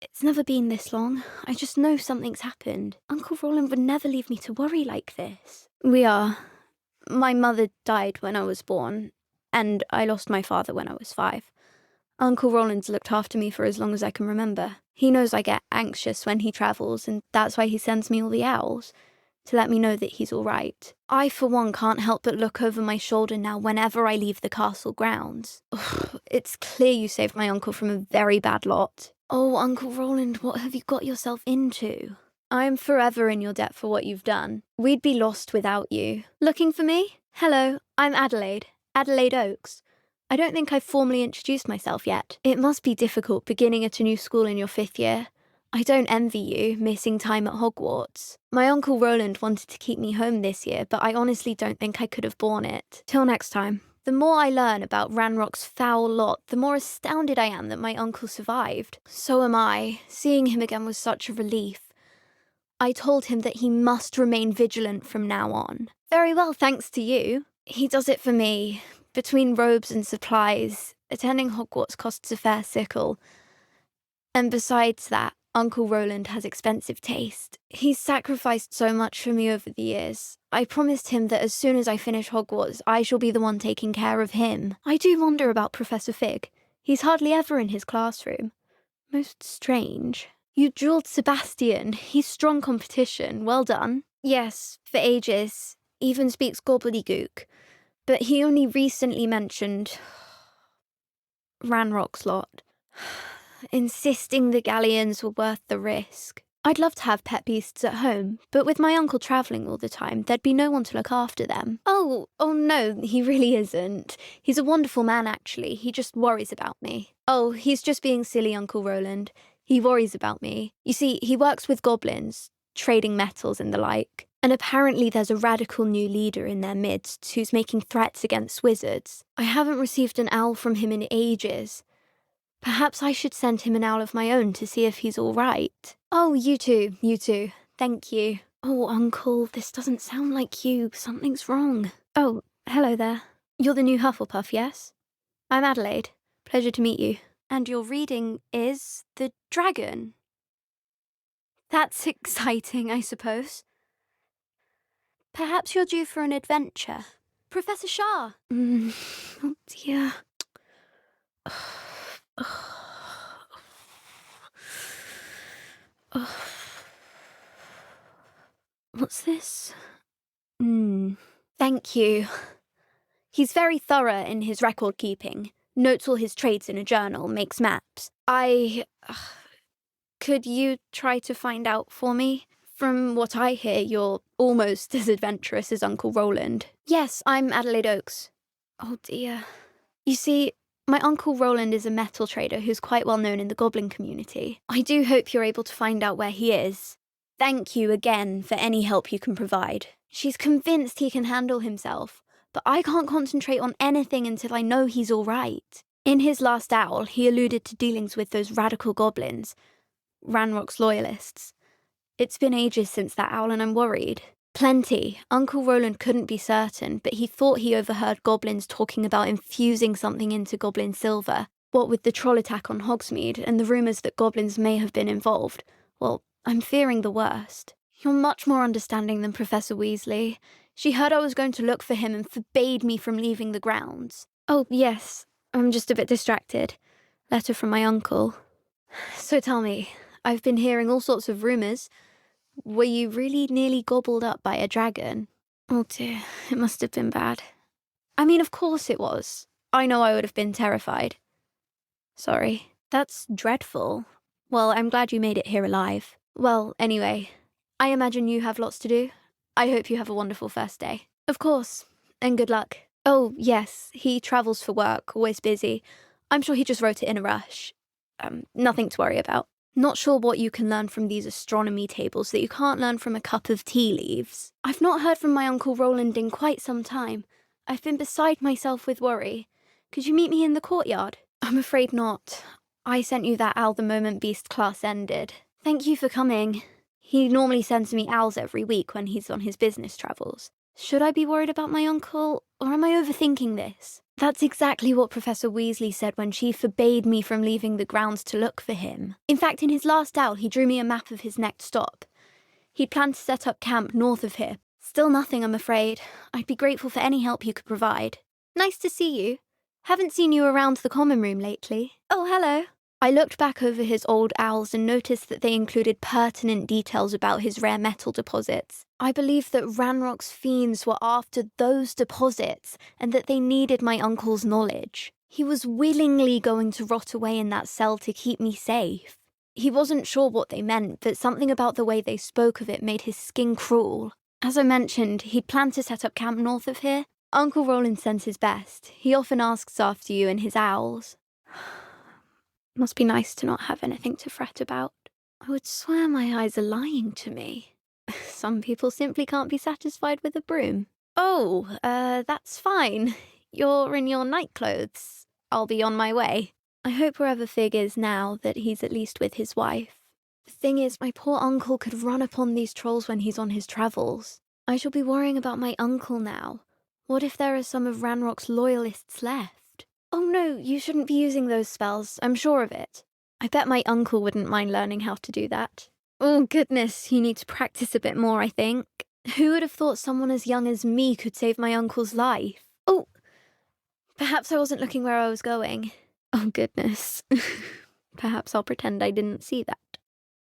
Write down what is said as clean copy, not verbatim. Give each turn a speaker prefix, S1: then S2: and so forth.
S1: It's never been this long. I just know something's happened. Uncle Roland would never leave me to worry like this. We are. My mother died when I was born, and I lost my father when I was 5. Uncle Roland's looked after me for as long as I can remember. He knows I get anxious when he travels, and that's why he sends me all the owls, to let me know that he's all right. I, for one, can't help but look over my shoulder now whenever I leave the castle grounds. Ugh, it's clear you saved my uncle from a very bad lot. Oh, Uncle Roland, what have you got yourself into? I'm forever in your debt for what you've done. We'd be lost without you. Looking for me? Hello, I'm Adelaide. Adelaide Oaks. I don't think I've formally introduced myself yet. It must be difficult beginning at a new school in your 5th year. I don't envy you, missing time at Hogwarts. My Uncle Roland wanted to keep me home this year, but I honestly don't think I could have borne it. Till next time. The more I learn about Ranrock's foul lot, the more astounded I am that my uncle survived. So am I. Seeing him again was such a relief. I told him that he must remain vigilant from now on. Very well, thanks to you. He does it for me. Between robes and supplies, attending Hogwarts costs a fair sickle. And besides that, Uncle Roland has expensive taste. He's sacrificed so much for me over the years. I promised him that as soon as I finish Hogwarts, I shall be the one taking care of him. I do wonder about Professor Fig. He's hardly ever in his classroom. Most strange. You duelled Sebastian. He's strong competition. Well done. Yes, for ages. Even speaks gobbledygook. But he only recently mentioned Ranrock's lot, insisting the galleons were worth the risk. I'd love to have pet beasts at home, but with my uncle travelling all the time, there'd be no one to look after them. Oh no, he really isn't. He's a wonderful man, actually. He just worries about me. Oh, he's just being silly, Uncle Roland. He worries about me. You see, he works with goblins, trading metals and the like. And apparently there's a radical new leader in their midst who's making threats against wizards. I haven't received an owl from him in ages. Perhaps I should send him an owl of my own to see if he's all right. Oh, you too. Thank you. Oh, Uncle, this doesn't sound like you. Something's wrong. Oh, hello there. You're the new Hufflepuff, yes? I'm Adelaide. Pleasure to meet you. And your reading is The Dragon. That's exciting, I suppose. Perhaps you're due for an adventure. Professor Shah. Oh dear. What's this? Thank you. He's very thorough in his record keeping. Notes all his trades in a journal, makes maps. Could you try to find out for me? From what I hear, you're almost as adventurous as Uncle Roland. Yes, I'm Adelaide Oaks. Oh dear. You see, my Uncle Roland is a metal trader who's quite well known in the goblin community. I do hope you're able to find out where he is. Thank you again for any help you can provide. She's convinced he can handle himself, but I can't concentrate on anything until I know he's all right. In his last owl, he alluded to dealings with those radical goblins, Ranrock's loyalists. It's been ages since that owl and I'm worried. Plenty. Uncle Roland couldn't be certain, but he thought he overheard goblins talking about infusing something into goblin silver. What with the troll attack on Hogsmeade and the rumours that goblins may have been involved, well, I'm fearing the worst. You're much more understanding than Professor Weasley. She heard I was going to look for him and forbade me from leaving the grounds. Oh, yes. I'm just a bit distracted. Letter from my uncle. So tell me, I've been hearing all sorts of rumours. Were you really nearly gobbled up by a dragon? Oh dear, it must have been bad. I mean, of course it was. I know I would have been terrified. Sorry. That's dreadful. Well, I'm glad you made it here alive. Well, anyway, I imagine you have lots to do. I hope you have a wonderful first day. Of course, and good luck. Oh, yes, he travels for work, always busy. I'm sure he just wrote it in a rush. Nothing to worry about. Not sure what you can learn from these astronomy tables that you can't learn from a cup of tea leaves. I've not heard from my Uncle Roland in quite some time. I've been beside myself with worry. Could you meet me in the courtyard? I'm afraid not. I sent you that owl the moment Beast class ended. Thank you for coming. He normally sends me owls every week when he's on his business travels. Should I be worried about my uncle, or am I overthinking this? That's exactly what Professor Weasley said when she forbade me from leaving the grounds to look for him. In fact, in his last out, he drew me a map of his next stop. He'd planned to set up camp north of here. Still nothing, I'm afraid. I'd be grateful for any help you could provide. Nice to see you. Haven't seen you around the common room lately. Oh, hello. I looked back over his old owls and noticed that they included pertinent details about his rare metal deposits. I believe that Ranrock's fiends were after those deposits and that they needed my uncle's knowledge. He was willingly going to rot away in that cell to keep me safe. He wasn't sure what they meant, but something about the way they spoke of it made his skin crawl. As I mentioned, he'd planned to set up camp north of here. Uncle Roland sends his best. He often asks after you and his owls. Must be nice to not have anything to fret about. I would swear my eyes are lying to me. Some people simply can't be satisfied with a broom. Oh, that's fine. You're in your night clothes. I'll be on my way. I hope wherever Fig is now that he's at least with his wife. The thing is, my poor uncle could run upon these trolls when he's on his travels. I shall be worrying about my uncle now. What if there are some of Ranrock's loyalists left? Oh no, you shouldn't be using those spells, I'm sure of it. I bet my uncle wouldn't mind learning how to do that. Oh goodness, you need to practice a bit more, I think. Who would have thought someone as young as me could save my uncle's life? Oh, perhaps I wasn't looking where I was going. Oh goodness. Perhaps I'll pretend I didn't see that.